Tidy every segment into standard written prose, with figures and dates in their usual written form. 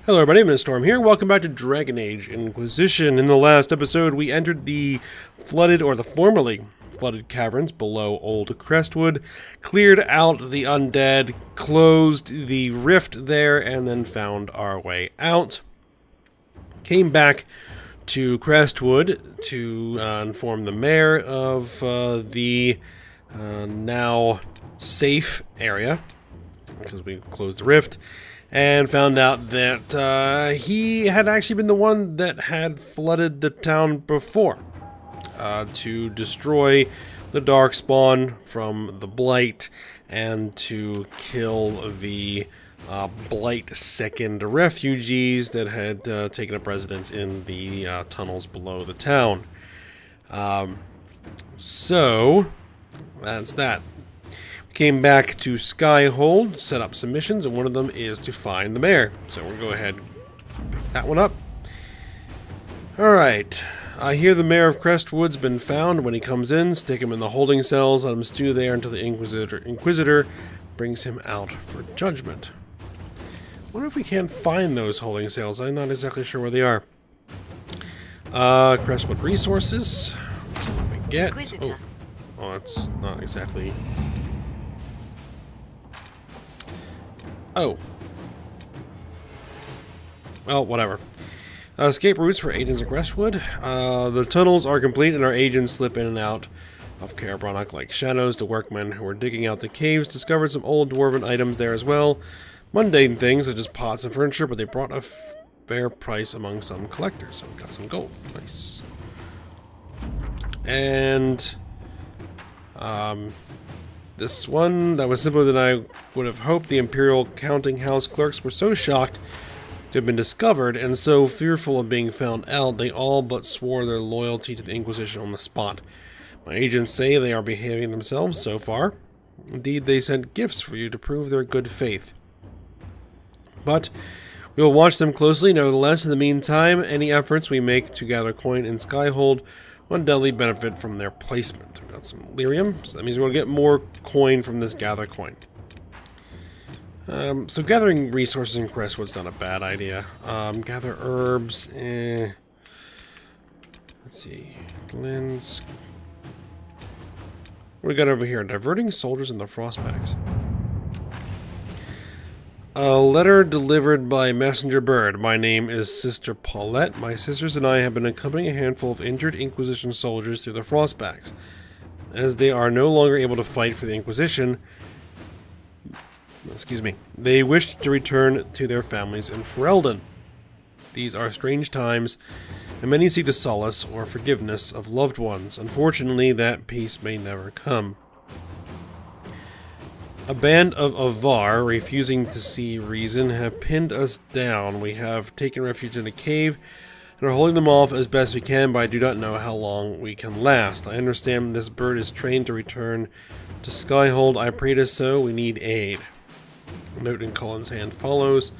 Hello everybody, I'm Storm here. Welcome back to Dragon Age Inquisition. In the last episode, we entered the flooded, or the formerly flooded caverns below Old Crestwood, cleared out the undead, closed the rift there, and then found our way out. Came back to Crestwood to inform the mayor of the now safe area, because we closed the rift. And found out that he had actually been the one that had flooded the town before to destroy the Darkspawn from the Blight and to kill the Blight-sickened refugees that had taken up residence in the tunnels below the town. So, that's that. Came back to Skyhold, set up some missions, and one of them is to find the mayor. So we'll go ahead and pick that one up. Alright, I hear the mayor of Crestwood's been found. When he comes in, stick him in the holding cells, let him stew there until the Inquisitor brings him out for judgment. I wonder if we can't find those holding cells. I'm not exactly sure where they are. Crestwood resources. Let's see what we get. Oh, it's not exactly... Oh. Well, whatever. Escape routes for agents of Crestwood. The tunnels are complete and our agents slip in and out of Carabronach like shadows. The workmen who were digging out the caves discovered some old dwarven items there as well. Mundane things such as pots and furniture, but they brought a fair price among some collectors. So we got some gold. Nice. And... this one, that was simpler than I would have hoped. The Imperial Counting House clerks were so shocked to have been discovered and so fearful of being found out, they all but swore their loyalty to the Inquisition on the spot. My agents say they are behaving themselves so far. Indeed, they sent gifts for you to prove their good faith. But we will watch them closely. Nevertheless, in the meantime, any efforts we make to gather coin in Skyhold will undoubtedly benefit from their placement. We've got some lyrium, so that means we're going to get more coin from this gather coin. So gathering resources in Crestwood's not a bad idea. Gather herbs, Let's see. Glens. What do we got over here? Diverting soldiers in the frostbacks. A letter delivered by messenger bird. My name is Sister Paulette. My sisters and I have been accompanying a handful of injured Inquisition soldiers through the frostbacks. As they are no longer able to fight for the Inquisition, they wish to return to their families in Ferelden. These are strange times, and many seek the solace or forgiveness of loved ones. Unfortunately, that peace may never come. A band of Avar, refusing to see reason, have pinned us down. We have taken refuge in a cave and are holding them off as best we can, but I do not know how long we can last. I understand this bird is trained to return to Skyhold. I prayed as so. We need aid. A note in Cullen's hand follows.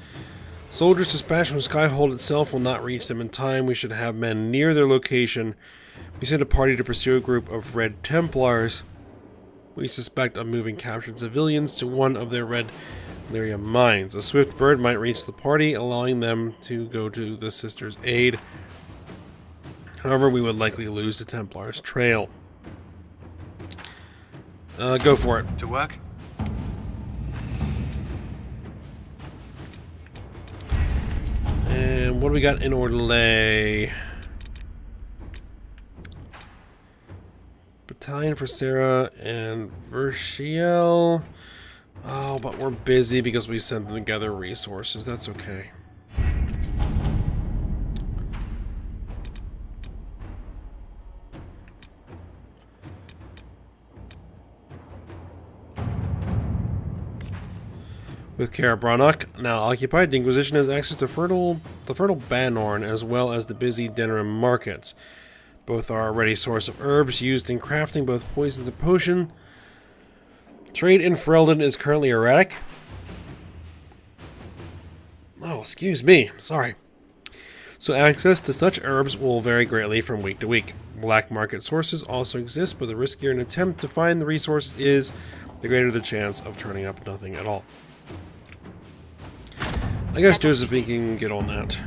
Soldiers dispatched from Skyhold itself will not reach them in time. We should have men near their location. We sent a party to pursue a group of Red Templars we suspect of moving captured civilians to one of their Red Lyrium mines. A swift bird might reach the party, allowing them to go to the sisters' aid. However, we would likely lose the Templars' trail. Go for it. To work? And what do we got in Orlais? Battalion for Sarah and Vershiel. Oh, but we're busy because we sent them to gather resources. That's okay. With Carabronach now occupied, the Inquisition has access to the fertile Banorn as well as the busy Denerim markets. Both are a ready source of herbs used in crafting both poisons and potion. Trade in Ferelden is currently erratic. Oh, excuse me. I'm sorry. So access to such herbs will vary greatly from week to week. Black market sources also exist, but the riskier an attempt to find the resources is, the greater the chance of turning up nothing at all. I guess Josephine can get on that.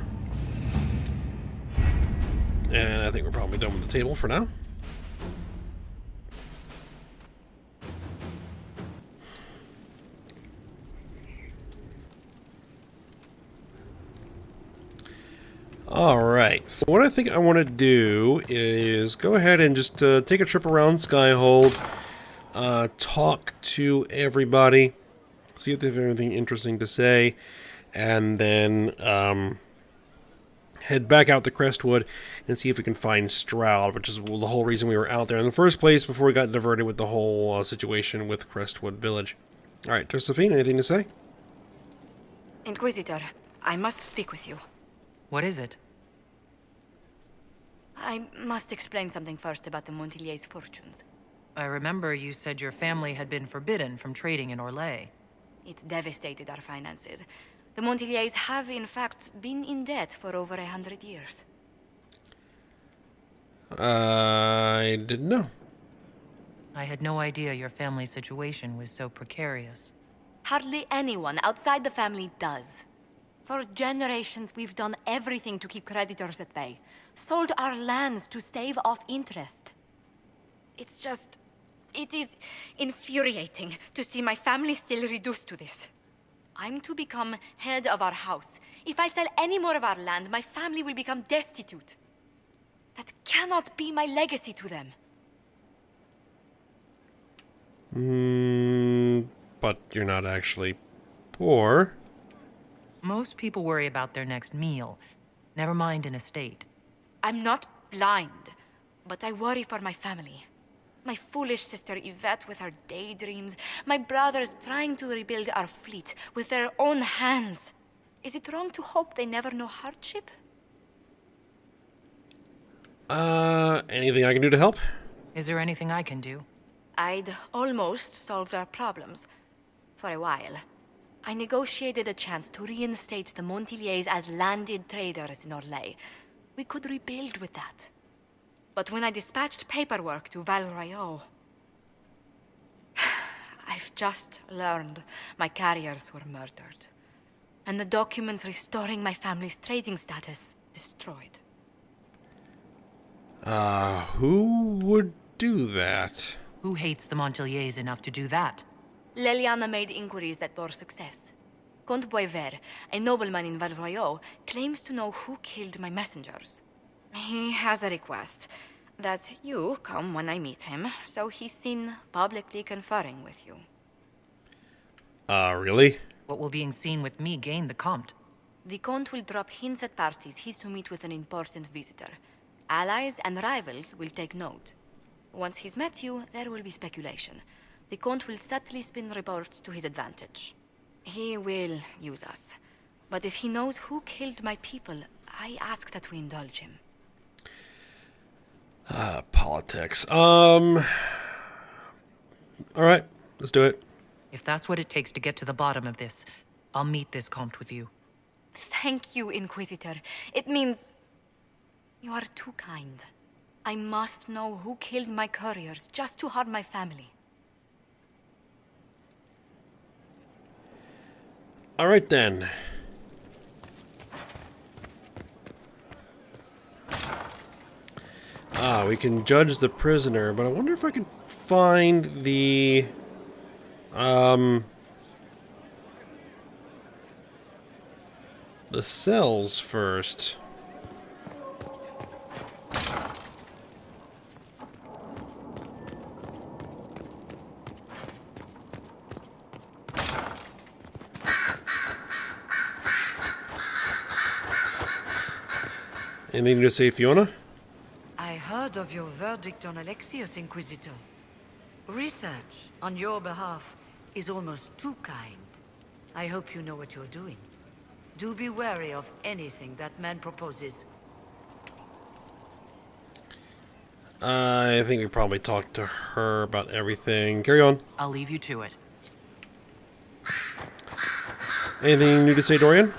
And I think we're probably done with the table for now. Alright, so what I think I want to do is go ahead and just take a trip around Skyhold, talk to everybody, see if they have anything interesting to say, and then head back out to Crestwood and see if we can find Stroud, which is the whole reason we were out there in the first place before we got diverted with the whole situation with Crestwood Village. Alright, Josephine, anything to say? Inquisitor, I must speak with you. What is it? I must explain something first about the Montilier's fortunes. I remember you said your family had been forbidden from trading in Orlais. It's devastated our finances. The Montilier's have, in fact, been in debt for over 100 years. I didn't know. I had no idea your family's situation was so precarious. Hardly anyone outside the family does. For generations, we've done everything to keep creditors at bay. Sold our lands to stave off interest. It's just... it is infuriating to see my family still reduced to this. I'm to become head of our house. If I sell any more of our land, my family will become destitute. That cannot be my legacy to them. But you're not actually poor. Most people worry about their next meal, never mind an estate. I'm not blind, but I worry for my family. My foolish sister Yvette with her daydreams. My brothers trying to rebuild our fleet with their own hands. Is it wrong to hope they never know hardship? Anything I can do to help? Is there anything I can do? I'd almost solved our problems. For a while. I negotiated a chance to reinstate the Montilier's as landed traders in Orlais. We could rebuild with that. But when I dispatched paperwork to Val Royeaux, I've just learned my carriers were murdered. And the documents restoring my family's trading status destroyed. Who would do that? Who hates the Montiliers enough to do that? Leliana made inquiries that bore success. Comte BioWare, a nobleman in Val Royeaux, claims to know who killed my messengers. He has a request that you come when I meet him, so he's seen publicly conferring with you. Really? What will being seen with me gain the Comte? The Comte will drop hints at parties he's to meet with an important visitor. Allies and rivals will take note. Once he's met you, there will be speculation. The Comte will subtly spin reports to his advantage. He will use us. But if he knows who killed my people, I ask that we indulge him. Politics. Alright, let's do it. If that's what it takes to get to the bottom of this, I'll meet this Comte with you. Thank you, Inquisitor. It means... you are too kind. I must know who killed my couriers just to harm my family. Alright then. We can judge the prisoner, but I wonder if I can find the... the cells first. Anything to say, Fiona? I heard of your verdict on Alexius, Inquisitor. Research on your behalf is almost too kind. I hope you know what you're doing. Do be wary of anything that man proposes. I think we probably talked to her about everything. Carry on. I'll leave you to it. Anything new to say, Dorian?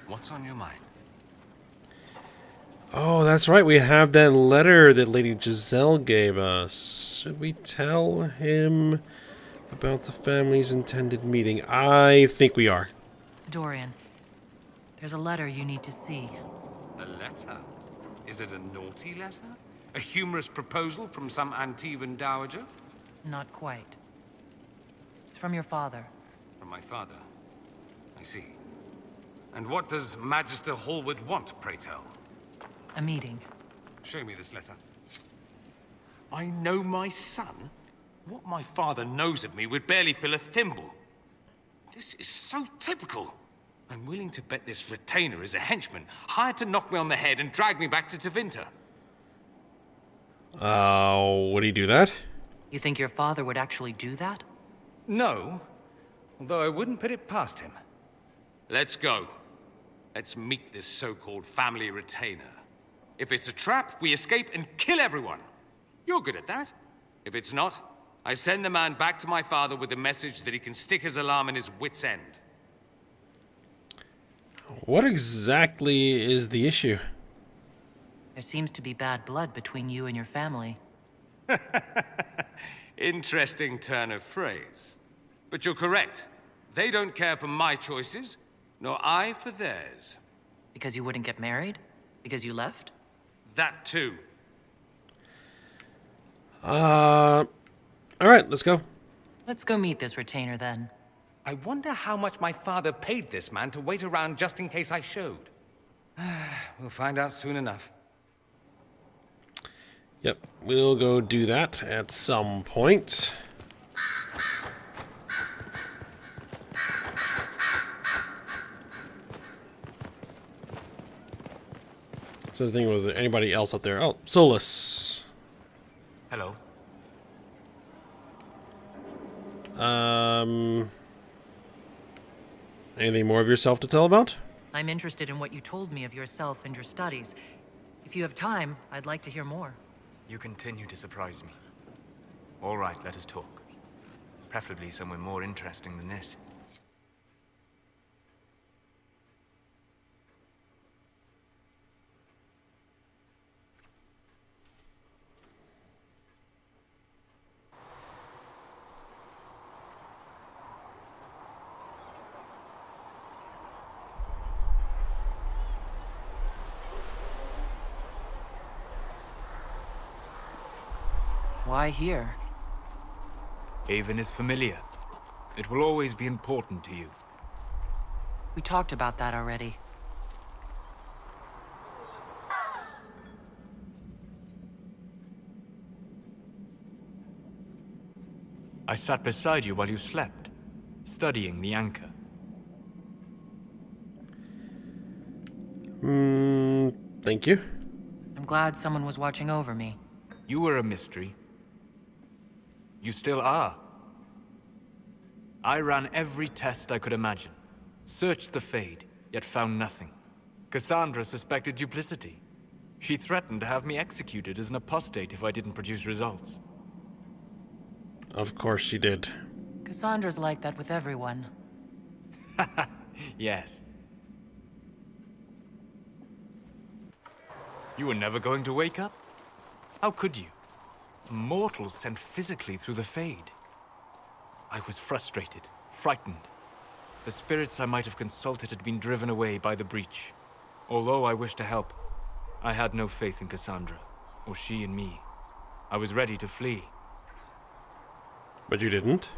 What's on your mind? Oh, that's right. We have that letter that Lady Giselle gave us. Should we tell him about the family's intended meeting? I think we are. Dorian, There's a letter you need to see. A letter? Is it a naughty letter? A humorous proposal from some Antivan dowager? Not quite. It's from your father. From my father. I see. And what does Magister Hallward want, pray tell? A meeting. Show me this letter. I know my son? What my father knows of me would barely fill a thimble. This is so typical. I'm willing to bet this retainer is a henchman, hired to knock me on the head and drag me back to Tevinter. Would he do that? You think your father would actually do that? No, although I wouldn't put it past him. Let's go. Let's meet this so-called family retainer. If it's a trap, we escape and kill everyone. You're good at that. If it's not, I send the man back to my father with a message that he can stick his alarm in his wit's end. What exactly is the issue? There seems to be bad blood between you and your family. Interesting turn of phrase. But you're correct. They don't care for my choices, nor I for theirs. Because you wouldn't get married? Because you left? That too. Alright, let's go. Let's go meet this retainer then. I wonder how much my father paid this man to wait around just in case I showed. We'll find out soon enough. Yep, we'll go do that at some point. So the thing was, there anybody else up there? Oh, Solus. Hello. Anything more of yourself to tell about? I'm interested in what you told me of yourself and your studies. If you have time, I'd like to hear more. You continue to surprise me. All right, let us talk. Preferably somewhere more interesting than this. Why here? Haven is familiar. It will always be important to you. We talked about that already. I sat beside you while you slept, studying the anchor. Thank you. I'm glad someone was watching over me. You were a mystery. You still are. I ran every test I could imagine. Searched the Fade, yet found nothing. Cassandra suspected duplicity. She threatened to have me executed as an apostate if I didn't produce results. Of course she did. Cassandra's like that with everyone. Yes. You were never going to wake up? How could you? Mortals sent physically through the Fade. I was frustrated, frightened. The spirits I might have consulted had been driven away by the breach. Although I wished to help, I had no faith in Cassandra, or she in me. I was ready to flee. But you didn't?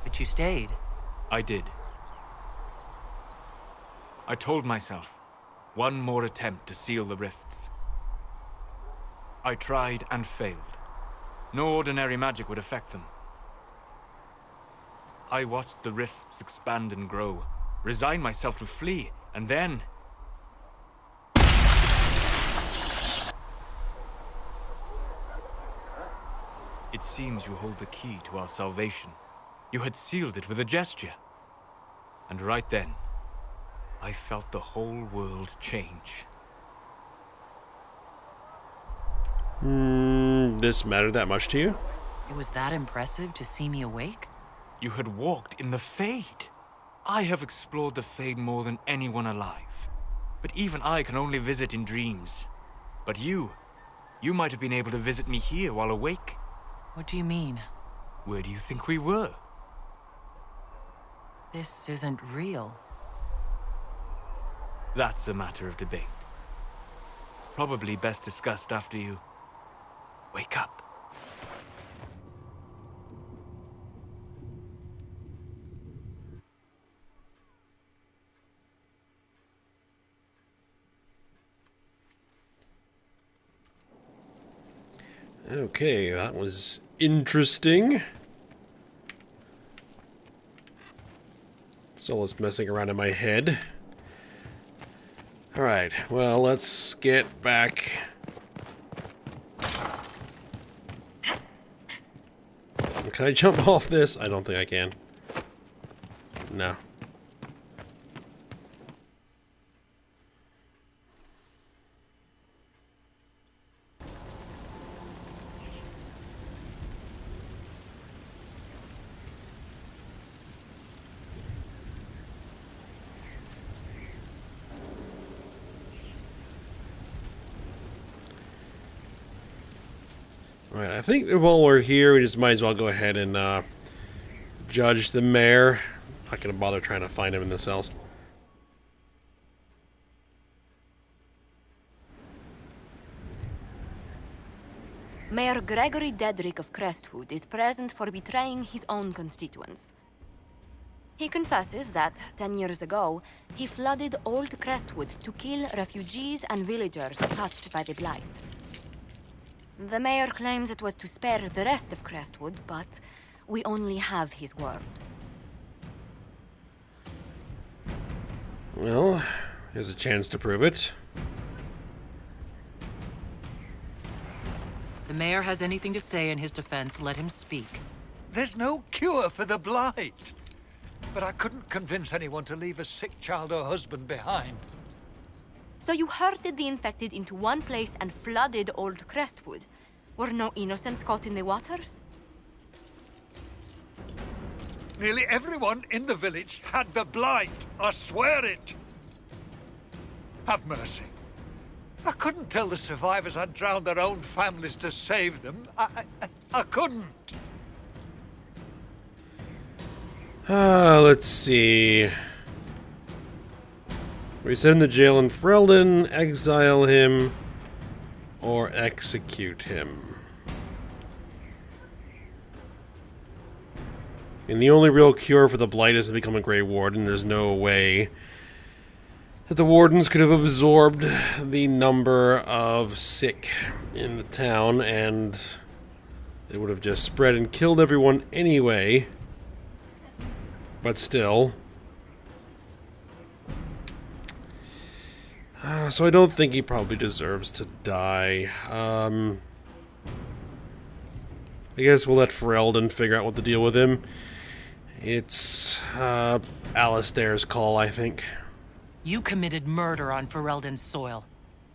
But you stayed. I did. I told myself, one more attempt to seal the rifts. I tried and failed. No ordinary magic would affect them. I watched the rifts expand and grow, resigned myself to flee, and then... It seems you hold the key to our salvation. You had sealed it with a gesture. And right then, I felt the whole world change. This mattered that much to you? It was that impressive to see me awake? You had walked in the Fade. I have explored the Fade more than anyone alive. But even I can only visit in dreams. But you might have been able to visit me here while awake. What do you mean? Where do you think we were? This isn't real. That's a matter of debate. Probably best discussed after you wake up. Okay, that was interesting. Solace messing around in my head. Alright, well, let's get back. Can I jump off this? I don't think I can. No. Alright, I think while we're here, we just might as well go ahead and judge the mayor. Not gonna bother trying to find him in the cells. Mayor Gregory Dedrick of Crestwood is present for betraying his own constituents. He confesses that, 10 years ago, he flooded Old Crestwood to kill refugees and villagers touched by the Blight. The mayor claims it was to spare the rest of Crestwood, but we only have his word. Well, here's a chance to prove it. The mayor has anything to say in his defense, let him speak. There's no cure for the Blight. But I couldn't convince anyone to leave a sick child or husband behind. So you herded the infected into one place and flooded Old Crestwood. Were no innocents caught in the waters? Nearly everyone in the village had the Blight. I swear it. Have mercy. I couldn't tell the survivors I'd drowned their own families to save them. I couldn't. Let's see. We send the jail in Freldon, exile him, or execute him. And the only real cure for the Blight is to become a Grey Warden. There's no way that the Wardens could have absorbed the number of sick in the town, and it would have just spread and killed everyone anyway. But still. So I don't think he probably deserves to die. I guess we'll let Ferelden figure out what to deal with him. It's Alistair's call, I think. You committed murder on Ferelden's soil.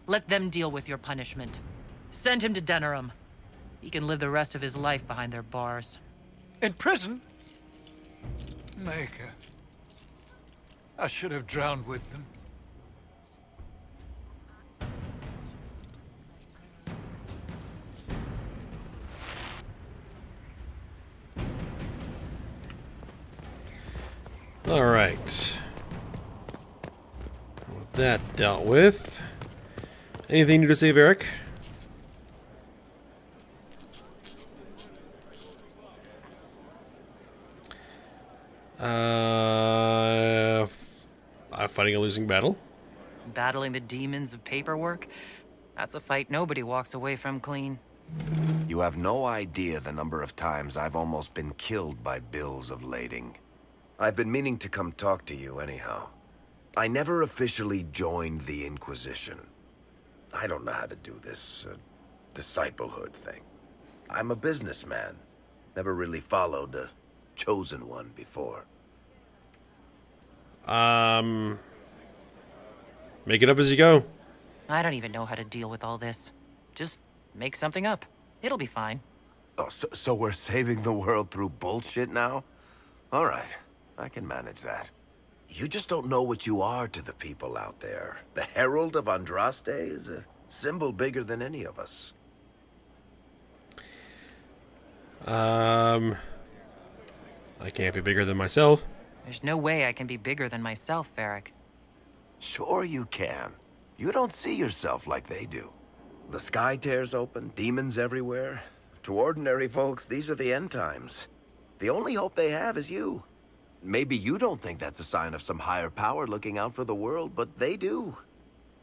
Let them deal with your punishment. Send him to Denerim. He can live the rest of his life behind their bars. In prison? Maker. I should have drowned with them. Alright. With that dealt with. Anything new to save, Eric? I'm fighting a losing battle. Battling the demons of paperwork? That's a fight nobody walks away from clean. You have no idea the number of times I've almost been killed by bills of lading. I've been meaning to come talk to you anyhow. I never officially joined the Inquisition. I don't know how to do this disciplehood thing. I'm a businessman. Never really followed a chosen one before. Make it up as you go. I don't even know how to deal with all this. Just make something up. It'll be fine. Oh, so we're saving the world through bullshit now? All right, I can manage that. You just don't know what you are to the people out there. The Herald of Andraste is a symbol bigger than any of us. I can't be bigger than myself. There's no way I can be bigger than myself, Varric. Sure you can. You don't see yourself like they do. The sky tears open, demons everywhere. To ordinary folks, these are the end times. The only hope they have is you. Maybe you don't think that's a sign of some higher power looking out for the world, but they do.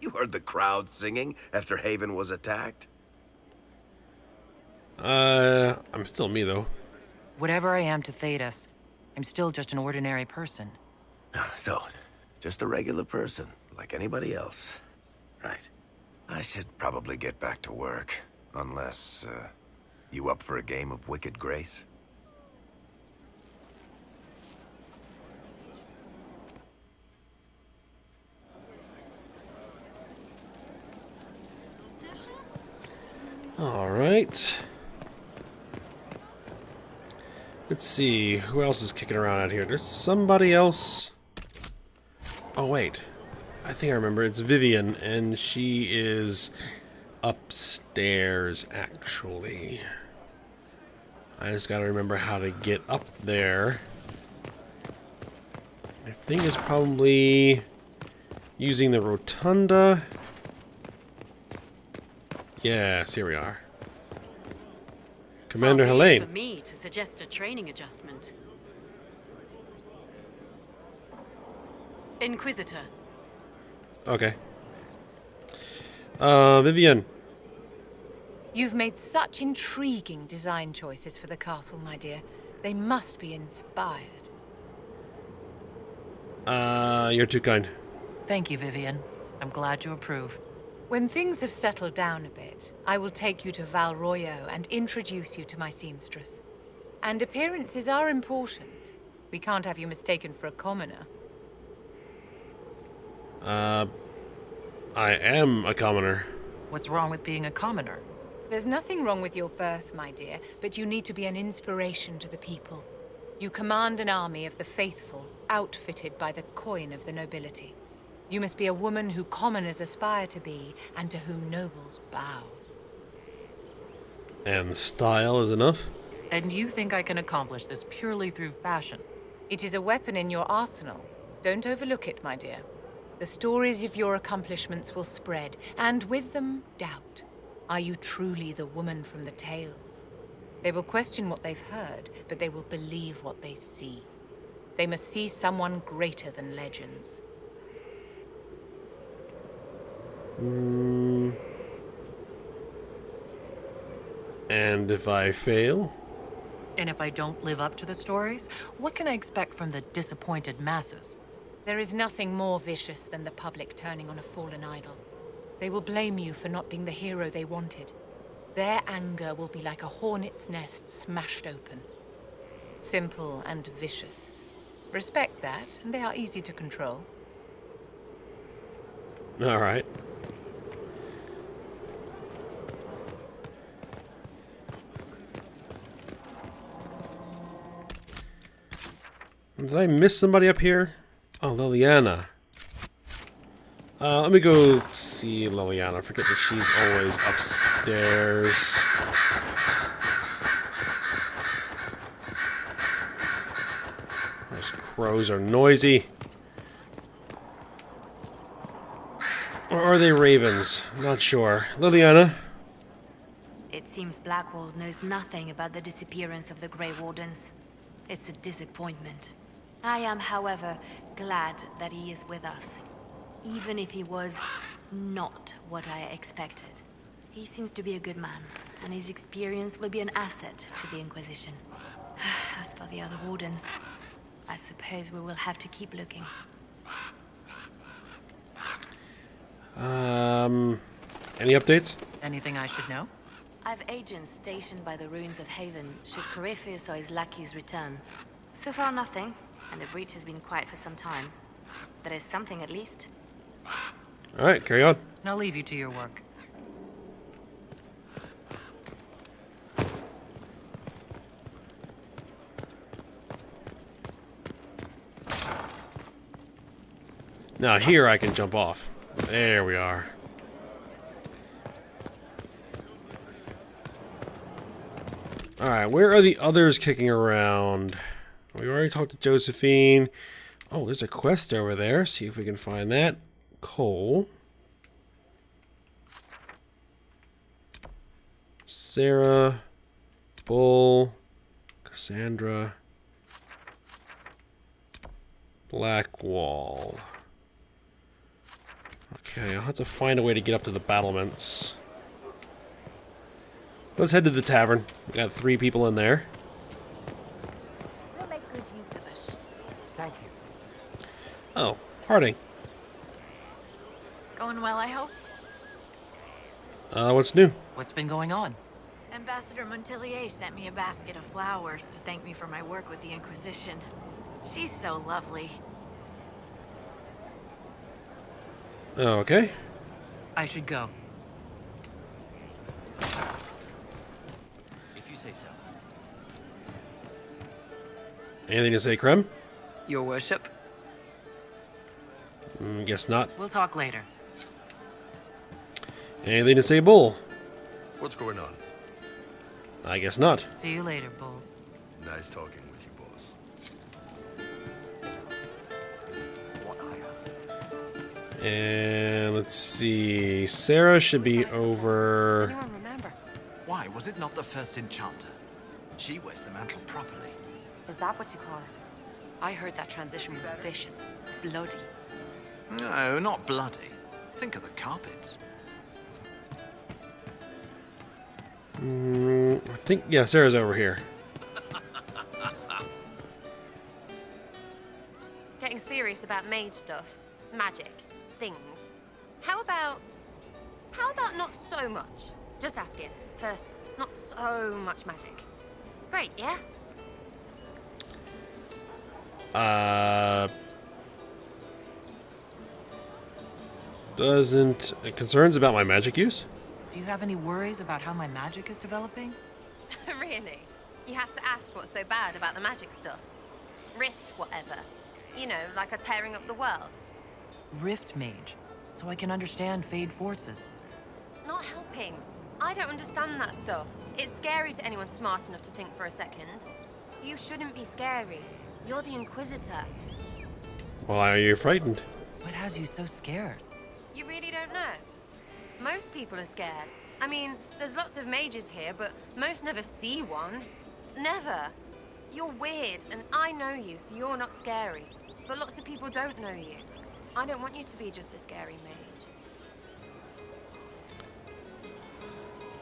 You heard the crowd singing after Haven was attacked? I'm still me, though. Whatever I am to Thedas, I'm still just an ordinary person. So, just a regular person, like anybody else. Right. I should probably get back to work. Unless, you up for a game of Wicked Grace? All right. Let's see, who else is kicking around out here? There's somebody else. Oh, wait. I think I remember. It's Vivian, and she is upstairs, actually. I just gotta remember how to get up there. I think it's probably using the rotunda. Yes, here we are. Commander Far be it Helene. for me to suggest a training adjustment. Inquisitor. Okay. Vivian. You've made such intriguing design choices for the castle, my dear. They must be inspired. You're too kind. Thank you, Vivian. I'm glad you approve. When things have settled down a bit, I will take you to Valroyo and introduce you to my seamstress. And appearances are important. We can't have you mistaken for a commoner. I am a commoner. What's wrong with being a commoner? There's nothing wrong with your birth, my dear, but you need to be an inspiration to the people. You command an army of the faithful, outfitted by the coin of the nobility. You must be a woman who commoners aspire to be, and to whom nobles bow. And style is enough? And you think I can accomplish this purely through fashion? It is a weapon in your arsenal. Don't overlook it, my dear. The stories of your accomplishments will spread, and with them, doubt. Are you truly the woman from the tales? They will question what they've heard, but they will believe what they see. They must see someone greater than legends. And if I fail? And if I don't live up to the stories, what can I expect from the disappointed masses? There is nothing more vicious than the public turning on a fallen idol. They will blame you for not being the hero they wanted. Their anger will be like a hornet's nest smashed open. Simple and vicious. Respect that, and they are easy to control. All right. Did I miss somebody up here? Oh, Liliana. Let me go see Liliana. Forget that she's always upstairs. Those crows are noisy. Or are they ravens? Not sure. Liliana? It seems Blackwall knows nothing about the disappearance of the Grey Wardens. It's a disappointment. I am, however, glad that he is with us, even if he was not what I expected. He seems to be a good man, and his experience will be an asset to the Inquisition. As for the other Wardens, I suppose we will have to keep looking. Any updates? Anything I should know? I've agents stationed by the ruins of Haven should Corypheus or his lackeys return. So far nothing, and the breach has been quiet for some time. There is something at least. Alright, carry on. I'll leave you to your work. Now here I can jump off. There we are. Alright, where are the others kicking around? We already talked to Josephine. Oh, there's a quest over there. See if we can find that. Cole. Sarah. Bull. Cassandra. Blackwall. Okay, I'll have to find a way to get up to the battlements. Let's head to the tavern. We got 3 people in there. We'll make good use of it. Thank you. Oh, Harding. Going well, I hope? What's new? What's been going on? Ambassador Montelier sent me a basket of flowers to thank me for my work with the Inquisition. She's so lovely. Okay. I should go. If you say so. Anything to say, Krem? Your worship? Guess not. We'll talk later. Anything to say, Bull? What's going on? I guess not. See you later, Bull. Nice talking with you, boss. And let's see. Sarah should be over. Does anyone remember? Why, was it not the first enchanter? She wears the mantle properly. Is that what you call it? I heard that transition was vicious. Bloody. No, not bloody. Think of the carpets. I think, yeah, Sarah's over here. Getting serious about mage stuff, magic, things. How about not so much? Just asking for not so much magic. Great, yeah? Doesn't concerns about my magic use? Do you have any worries about how my magic is developing? Really? You have to ask what's so bad about the magic stuff. Rift, whatever. You know, like a tearing up the world. Rift mage, so I can understand Fade forces. Not helping. I don't understand that stuff. It's scary to anyone smart enough to think for a second. You shouldn't be scary. You're the Inquisitor. Why are you frightened? What has you so scared? You really don't know. Most people are scared. I mean, there's lots of mages here, but most never see one. Never. You're weird, and I know you, so you're not scary. But lots of people don't know you. I don't want you to be just a scary mage.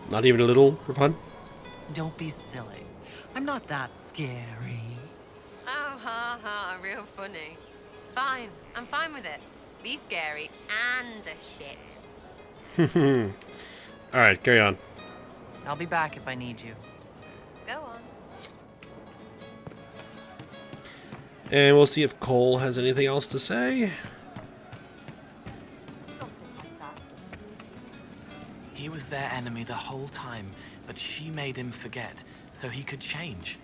Not even a little for fun? Don't be silly. I'm not that scary. Oh, ha ha, real funny. Fine, I'm fine with it. Be scary and a shit. Alright, carry on. I'll be back if I need you. Go on. And we'll see if Cole has anything else to say. He was their enemy the whole time, but she made him forget, so he could change.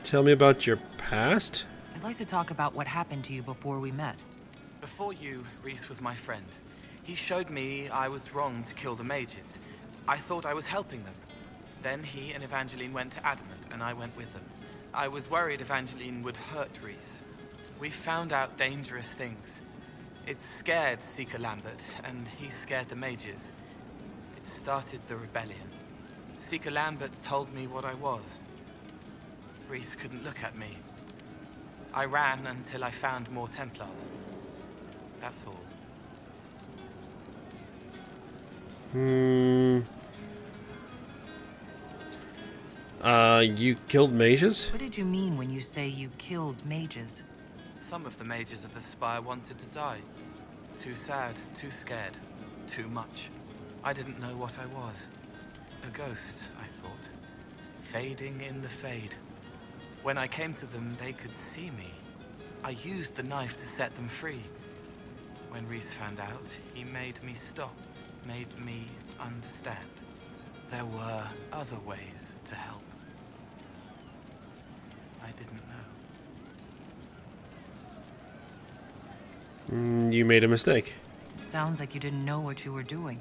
Tell me about your past? I'd like to talk about what happened to you before we met. Before you, Rhys was my friend. He showed me I was wrong to kill the mages. I thought I was helping them. Then he and Evangeline went to Adamant, and I went with them. I was worried Evangeline would hurt Rhys. We found out dangerous things. It scared Seeker Lambert, and he scared the mages. It started the rebellion. Seeker Lambert told me what I was. Rhys couldn't look at me. I ran until I found more Templars. That's all. You killed mages? What did you mean when you say you killed mages? Some of the mages at the Spire wanted to die. Too sad, too scared, too much. I didn't know what I was. A ghost, I thought. Fading in the fade. When I came to them, they could see me. I used the knife to set them free. When Rhys found out, he made me stop, made me understand. There were other ways to help. I didn't know. You made a mistake. Sounds like you didn't know what you were doing.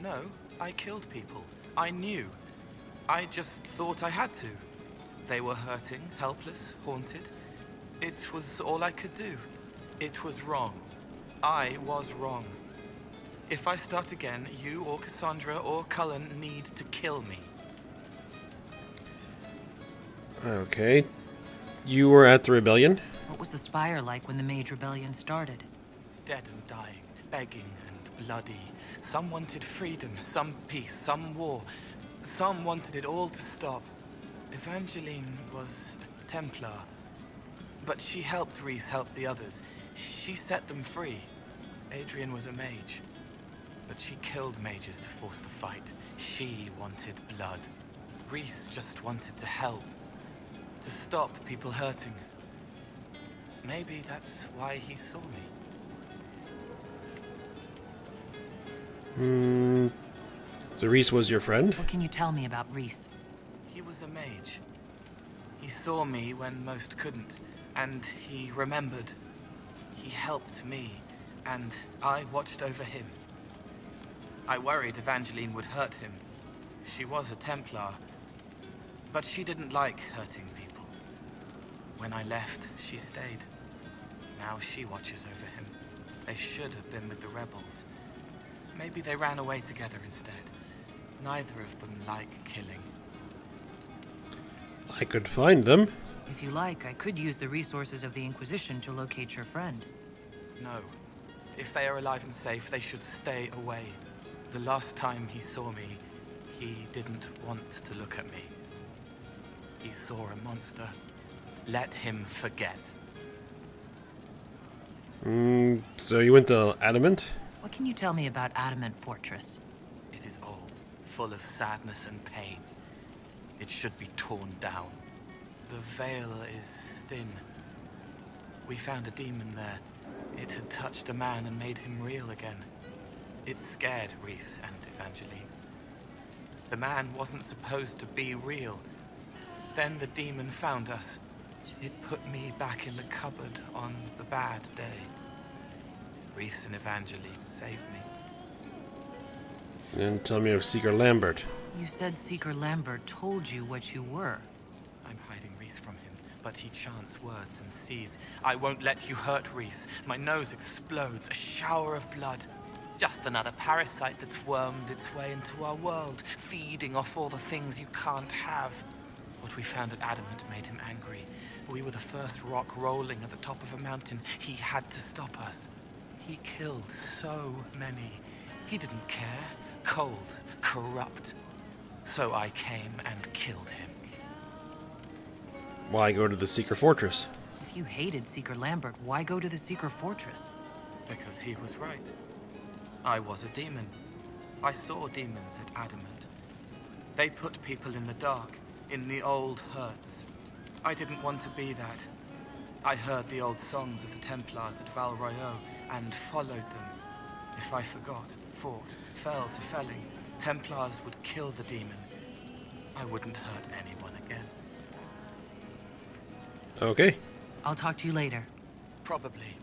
No, I killed people. I knew. I just thought I had to. They were hurting, helpless, haunted. It was all I could do. It was wrong. I was wrong. If I start again, you or Cassandra or Cullen need to kill me. Okay. You were at the rebellion? What was the Spire like when the Mage Rebellion started? Dead and dying, begging and bloody. Some wanted freedom, some peace, some war. Some wanted it all to stop. Evangeline was a Templar. But she helped Rhys help the others. She set them free. Adrian was a mage. But she killed mages to force the fight. She wanted blood. Rhys just wanted to help. To stop people hurting. Maybe that's why he saw me. So Rhys was your friend? What can you tell me about Rhys? He was a mage. He saw me when most couldn't, and he remembered. He helped me, and I watched over him. I worried Evangeline would hurt him. She was a Templar, but she didn't like hurting people. When I left, she stayed. Now she watches over him. They should have been with the rebels. Maybe they ran away together instead. Neither of them like killing. I could find them. If you like, I could use the resources of the Inquisition to locate your friend. No. If they are alive and safe, they should stay away. The last time he saw me, he didn't want to look at me. He saw a monster. Let him forget. So you went to Adamant? What can you tell me about Adamant Fortress? It is old, full of sadness and pain. It should be torn down. The veil is thin. We found a demon there. It had touched a man and made him real again. It scared Rhys and Evangeline. The man wasn't supposed to be real. Then the demon found us. It put me back in the cupboard on the bad day. Rhys and Evangeline saved me. And tell me of Seeker Lambert. You said Seeker Lambert told you what you were. I'm hiding Rhys from him, but he chants words and sees. I won't let you hurt Rhys. My nose explodes, a shower of blood. Just another parasite that's wormed its way into our world, feeding off all the things you can't have. What we found at Adamant made him angry. We were the first rock rolling at the top of a mountain. He had to stop us. He killed so many. He didn't care. Cold, corrupt. So I came and killed him. Why go to the Seeker Fortress? If you hated Seeker Lambert, why go to the Seeker Fortress? Because he was right. I was a demon. I saw demons at Adamant. They put people in the dark, in the old hurts. I didn't want to be that. I heard the old songs of the Templars at Val Royeaux and followed them. If I forgot, fought, fell to felling, Templars would kill the demon. I wouldn't hurt anyone again. Okay. I'll talk to you later. Probably.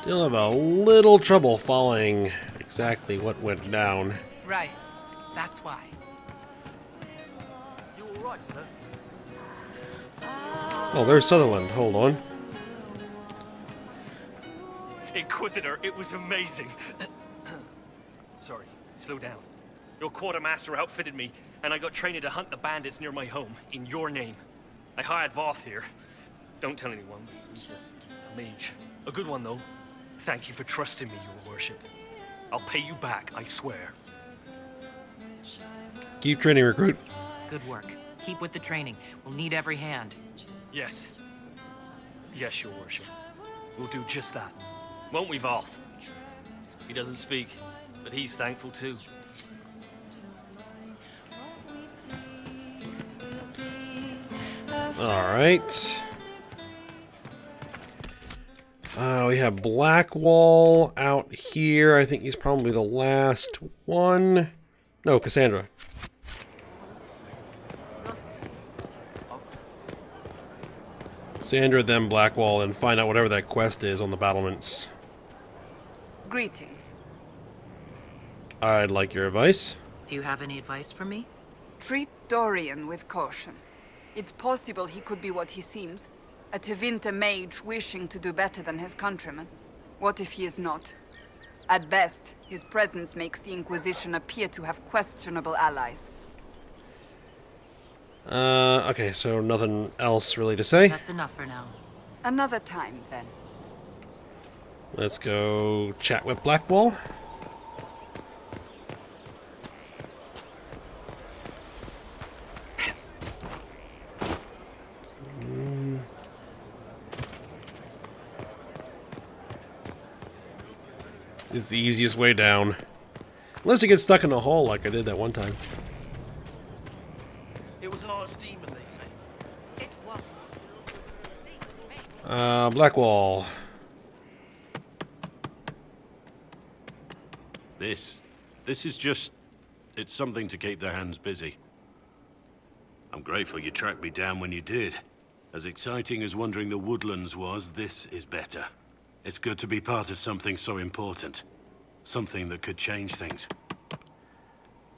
Still have a little trouble following exactly what went down. Right. That's why. You all right, sir? Oh, there's Sutherland. Hold on. Inquisitor, it was amazing. Sorry, slow down. Your quartermaster outfitted me, and I got trained to hunt the bandits near my home, in your name. I hired Voth here. Don't tell anyone, but he's a mage. A good one, though. Thank you for trusting me, your worship. I'll pay you back, I swear. Keep training, recruit. Good work. Keep with the training. We'll need every hand. Yes. Yes, your worship. We'll do just that. Won't we, Voth? He doesn't speak, but he's thankful too. Alright. We have Blackwall out here. I think he's probably the last one. No, Cassandra. Cassandra, then Blackwall, and find out whatever that quest is on the battlements. Greetings. I'd like your advice. Do you have any advice for me? Treat Dorian with caution. It's possible he could be what he seems. A Tevinter mage wishing to do better than his countrymen. What if he is not? At best, his presence makes the Inquisition appear to have questionable allies. Okay, so nothing else really to say. That's enough for now. Another time, then. Let's go chat with Blackwall. It's the easiest way down. Unless you get stuck in a hole like I did that one time. It was an archdemon, they say. It wasn't. Blackwall. This is just... it's something to keep their hands busy. I'm grateful you tracked me down when you did. As exciting as wandering the woodlands was, this is better. It's good to be part of something so important. Something that could change things.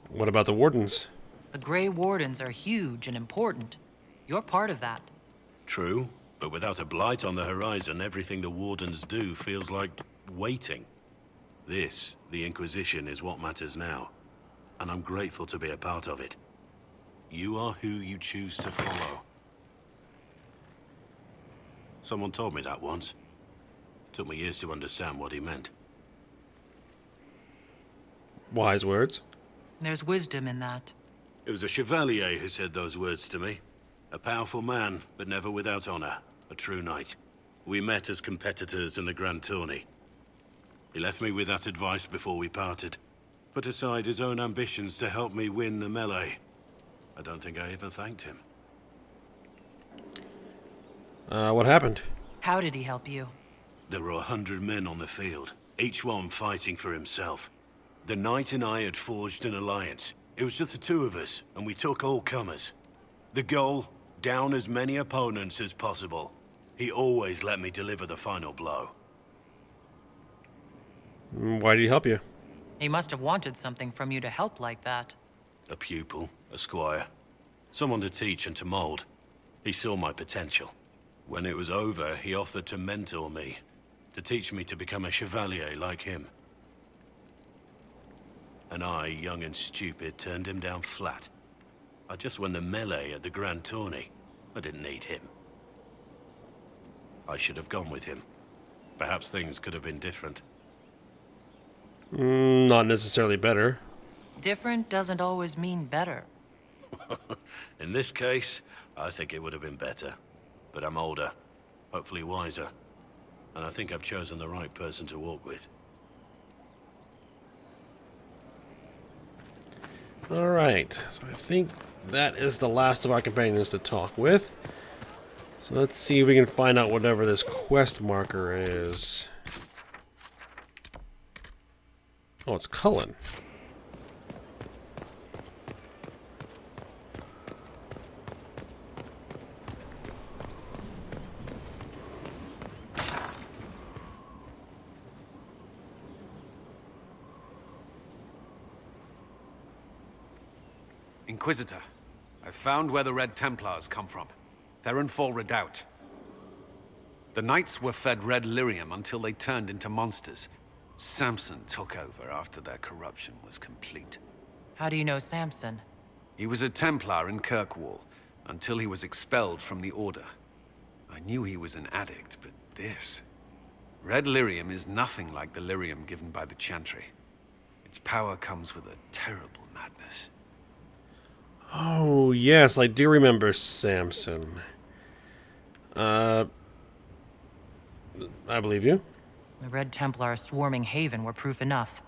What about the Wardens? The Grey Wardens are huge and important. You're part of that. True, but without a blight on the horizon, everything the Wardens do feels like waiting. This, the Inquisition, is what matters now. And I'm grateful to be a part of it. You are who you choose to follow. Someone told me that once. Took me years to understand what he meant. Wise words. There's wisdom in that. It was a chevalier who said those words to me. A powerful man, but never without honor. A true knight. We met as competitors in the Grand Tourney. He left me with that advice before we parted. Put aside his own ambitions to help me win the melee. I don't think I ever thanked him. What happened? How did he help you? There were 100 men on the field, each one fighting for himself. The knight and I had forged an alliance. It was just the two of us, and we took all comers. The goal, down as many opponents as possible. He always let me deliver the final blow. Why did he help you? He must have wanted something from you to help like that. A pupil, a squire. Someone to teach and to mold. He saw my potential. When it was over, he offered to mentor me. To teach me to become a chevalier like him. And I, young and stupid, turned him down flat. I just won the melee at the Grand Tourney. I didn't need him. I should have gone with him. Perhaps things could have been different. Not necessarily better. Different doesn't always mean better. In this case, I think it would have been better. But I'm older, hopefully wiser. And I think I've chosen the right person to walk with. Alright, so I think that is the last of our companions to talk with. So let's see if we can find out whatever this quest marker is. Oh, it's Cullen. Inquisitor, I've found where the Red Templars come from. They're in Fall Redoubt. The Knights were fed red lyrium until they turned into monsters. Samson took over after their corruption was complete. How do you know Samson? He was a Templar in Kirkwall, until he was expelled from the Order. I knew he was an addict, but this... Red lyrium is nothing like the lyrium given by the Chantry. Its power comes with a terrible madness. Oh, yes, I do remember Samson. I believe you. The Red Templar swarming Haven were proof enough.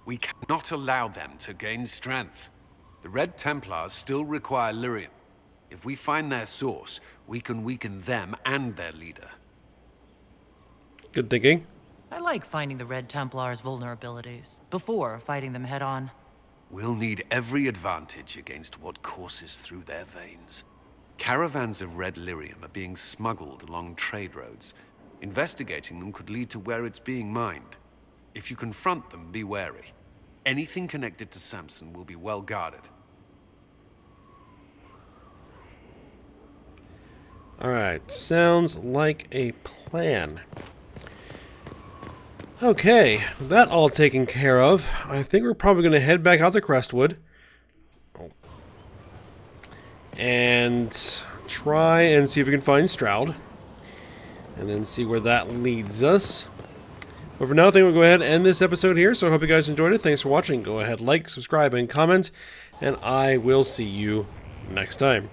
We cannot allow them to gain strength. The Red Templars still require lyrium. If we find their source, we can weaken them and their leader. Good thinking. I like finding the Red Templars' vulnerabilities, before fighting them head-on. We'll need every advantage against what courses through their veins. Caravans of red lyrium are being smuggled along trade roads. Investigating them could lead to where it's being mined. If you confront them, be wary. Anything connected to Samson will be well guarded. Alright, sounds like a plan. Okay, that all taken care of. I think we're probably going to head back out to Crestwood. And try and see if we can find Stroud. And then see where that leads us. But for now, I think we'll go ahead and end this episode here. So I hope you guys enjoyed it. Thanks for watching. Go ahead, like, subscribe, and comment. And I will see you next time.